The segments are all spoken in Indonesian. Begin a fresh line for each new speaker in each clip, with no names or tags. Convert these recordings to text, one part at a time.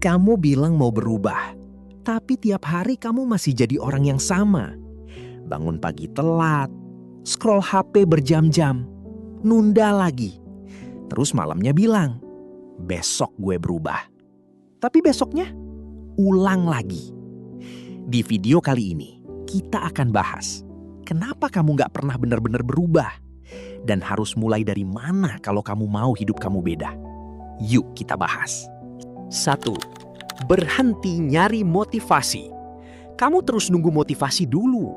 Kamu bilang mau berubah, tapi tiap hari kamu masih jadi orang yang sama. Bangun pagi telat, scroll HP berjam-jam, nunda lagi. Terus malamnya bilang, besok gue berubah. Tapi besoknya, ulang lagi. Di video kali ini, kita akan bahas kenapa kamu gak pernah benar-benar berubah. Dan harus mulai dari mana kalau kamu mau hidup kamu beda. Yuk kita bahas. 1. Berhenti nyari motivasi. Kamu terus nunggu motivasi dulu.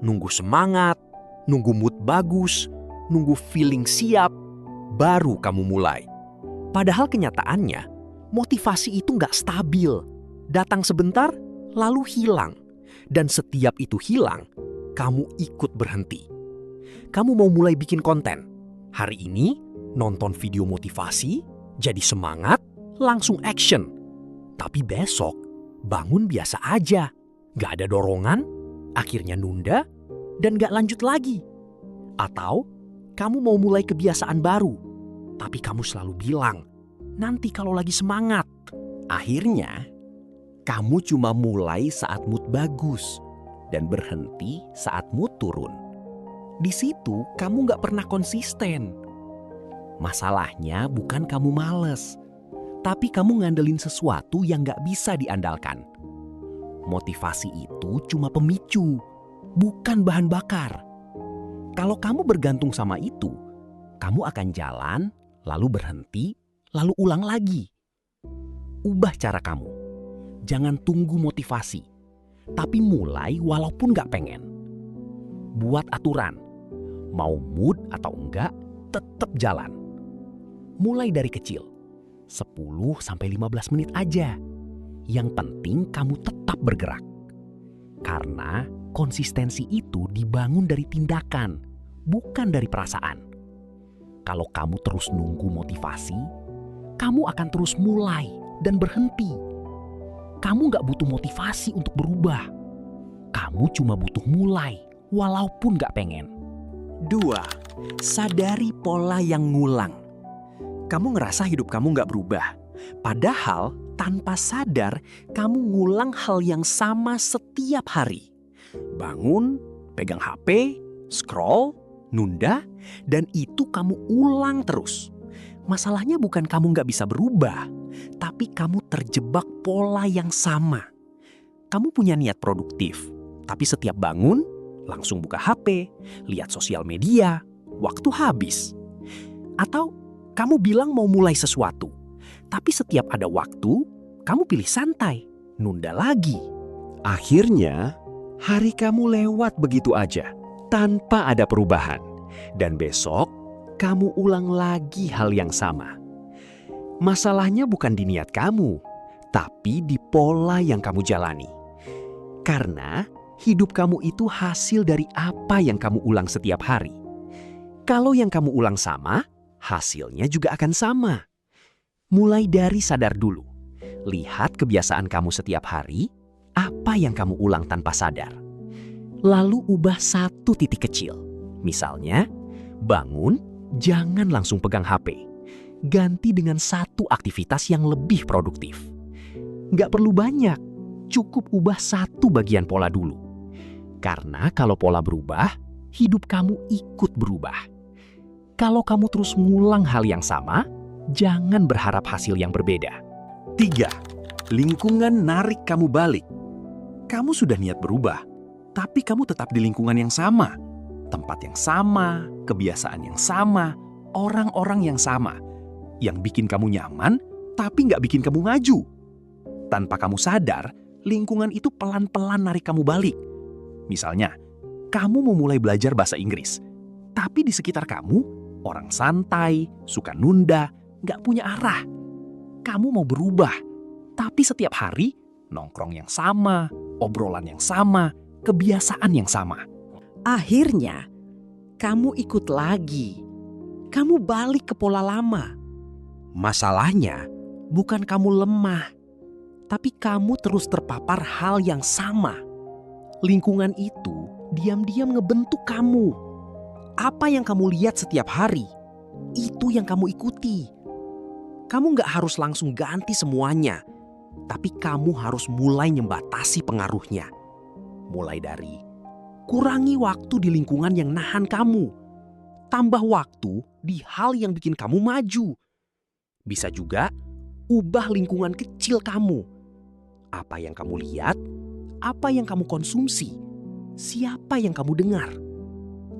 Nunggu semangat, nunggu mood bagus, nunggu feeling siap, baru kamu mulai. Padahal kenyataannya, motivasi itu nggak stabil. Datang sebentar, lalu hilang. Dan setiap itu hilang, kamu ikut berhenti. Kamu mau mulai bikin konten. Hari ini, nonton video motivasi, jadi semangat, langsung action. Tapi besok, bangun biasa aja. Gak ada dorongan, akhirnya nunda, dan gak lanjut lagi. Atau, kamu mau mulai kebiasaan baru, tapi kamu selalu bilang, nanti kalau lagi semangat. Akhirnya, kamu cuma mulai saat mood bagus, dan berhenti saat mood turun. Di situ, kamu gak pernah konsisten. Masalahnya bukan kamu males, tapi kamu ngandelin sesuatu yang gak bisa diandalkan. Motivasi itu cuma pemicu, bukan bahan bakar. Kalau kamu bergantung sama itu, kamu akan jalan, lalu berhenti, lalu ulang lagi. Ubah cara kamu. Jangan tunggu motivasi, tapi mulai walaupun gak pengen. Buat aturan, mau mood atau enggak, tetap jalan. Mulai dari kecil, 10-15 menit aja. Yang penting kamu tetap bergerak. Karena konsistensi itu dibangun dari tindakan, bukan dari perasaan. Kalau kamu terus nunggu motivasi, kamu akan terus mulai dan berhenti. Kamu gak butuh motivasi untuk berubah. Kamu cuma butuh mulai, walaupun gak pengen. 2. Sadari pola yang ngulang. Kamu ngerasa hidup kamu gak berubah. Padahal tanpa sadar kamu ngulang hal yang sama setiap hari. Bangun, pegang HP, scroll, nunda, dan itu kamu ulang terus. Masalahnya bukan kamu gak bisa berubah, tapi kamu terjebak pola yang sama. Kamu punya niat produktif, tapi setiap bangun, langsung buka HP, lihat sosial media, waktu habis. Atau kamu bilang mau mulai sesuatu, tapi setiap ada waktu, kamu pilih santai, nunda lagi. Akhirnya, hari kamu lewat begitu aja, tanpa ada perubahan. Dan besok, kamu ulang lagi hal yang sama. Masalahnya bukan di niat kamu, tapi di pola yang kamu jalani. Karena hidup kamu itu hasil dari apa yang kamu ulang setiap hari. Kalau yang kamu ulang sama, hasilnya juga akan sama. Mulai dari sadar dulu. Lihat kebiasaan kamu setiap hari, apa yang kamu ulang tanpa sadar. Lalu ubah satu titik kecil. Misalnya, bangun, jangan langsung pegang HP. Ganti dengan satu aktivitas yang lebih produktif. Nggak perlu banyak, cukup ubah satu bagian pola dulu. Karena kalau pola berubah, hidup kamu ikut berubah. Kalau kamu terus ngulang hal yang sama, jangan berharap hasil yang berbeda. 3. Lingkungan narik kamu balik. Kamu sudah niat berubah, tapi kamu tetap di lingkungan yang sama. Tempat yang sama, kebiasaan yang sama, orang-orang yang sama. Yang bikin kamu nyaman, tapi nggak bikin kamu maju. Tanpa kamu sadar, lingkungan itu pelan-pelan narik kamu balik. Misalnya, kamu mau mulai belajar bahasa Inggris, tapi di sekitar kamu, orang santai, suka nunda, nggak punya arah. Kamu mau berubah, tapi setiap hari nongkrong yang sama, obrolan yang sama, kebiasaan yang sama. Akhirnya, kamu ikut lagi. Kamu balik ke pola lama. Masalahnya, bukan kamu lemah, tapi kamu terus terpapar hal yang sama. Lingkungan itu diam-diam ngebentuk kamu. Apa yang kamu lihat setiap hari, itu yang kamu ikuti. Kamu gak harus langsung ganti semuanya. Tapi kamu harus mulai membatasi pengaruhnya. Mulai dari kurangi waktu di lingkungan yang nahan kamu. Tambah waktu di hal yang bikin kamu maju. Bisa juga ubah lingkungan kecil kamu. Apa yang kamu lihat, apa yang kamu konsumsi, siapa yang kamu dengar.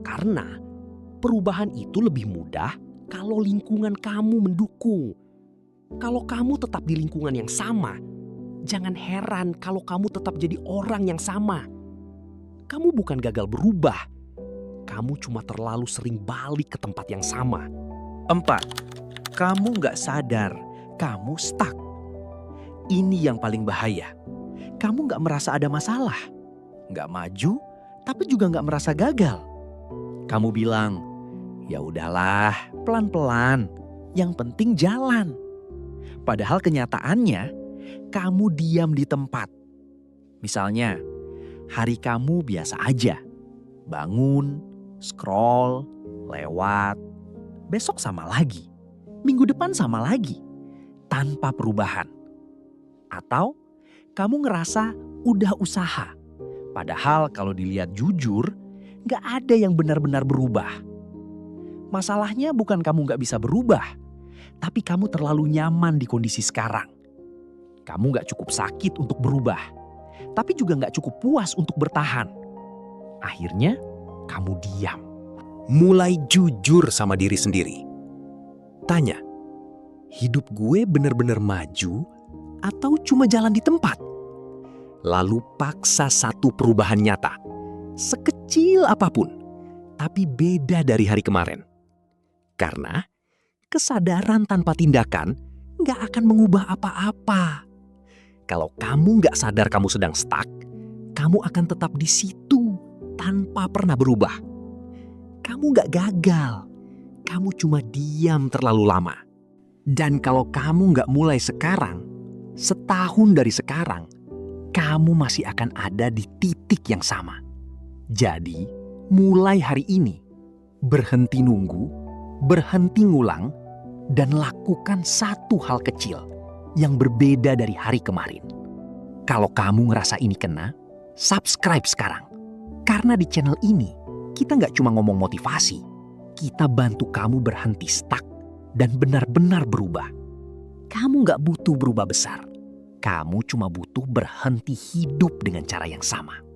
Karena perubahan itu lebih mudah kalau lingkungan kamu mendukung. Kalau kamu tetap di lingkungan yang sama, jangan heran kalau kamu tetap jadi orang yang sama. Kamu bukan gagal berubah. Kamu cuma terlalu sering balik ke tempat yang sama.
4. Kamu nggak sadar, kamu stuck. Ini yang paling bahaya. Kamu nggak merasa ada masalah. Nggak maju, tapi juga nggak merasa gagal. Kamu bilang, ya udahlah, pelan-pelan. Yang penting jalan. Padahal kenyataannya, kamu diam di tempat. Misalnya, hari kamu biasa aja. Bangun, scroll, lewat. Besok sama lagi. Minggu depan sama lagi. Tanpa perubahan. Atau kamu ngerasa udah usaha. Padahal kalau dilihat jujur, gak ada yang benar-benar berubah. Masalahnya bukan kamu gak bisa berubah. Tapi kamu terlalu nyaman di kondisi sekarang. Kamu gak cukup sakit untuk berubah. Tapi juga gak cukup puas untuk bertahan. Akhirnya kamu diam.
Mulai jujur sama diri sendiri. Tanya, hidup gue benar-benar maju atau cuma jalan di tempat? Lalu paksa satu perubahan nyata. Sekecil apapun, tapi beda dari hari kemarin. Karena kesadaran tanpa tindakan gak akan mengubah apa-apa. Kalau kamu gak sadar kamu sedang stuck, kamu akan tetap di situ tanpa pernah berubah. Kamu gak gagal, kamu cuma diam terlalu lama. Dan kalau kamu gak mulai sekarang, setahun dari sekarang, kamu masih akan ada di titik yang sama. Jadi, mulai hari ini, berhenti nunggu, berhenti ngulang, dan lakukan satu hal kecil yang berbeda dari hari kemarin. Kalau kamu ngerasa ini kena, subscribe sekarang. Karena di channel ini, kita nggak cuma ngomong motivasi, kita bantu kamu berhenti stuck dan benar-benar berubah. Kamu nggak butuh berubah besar, kamu cuma butuh berhenti hidup dengan cara yang sama.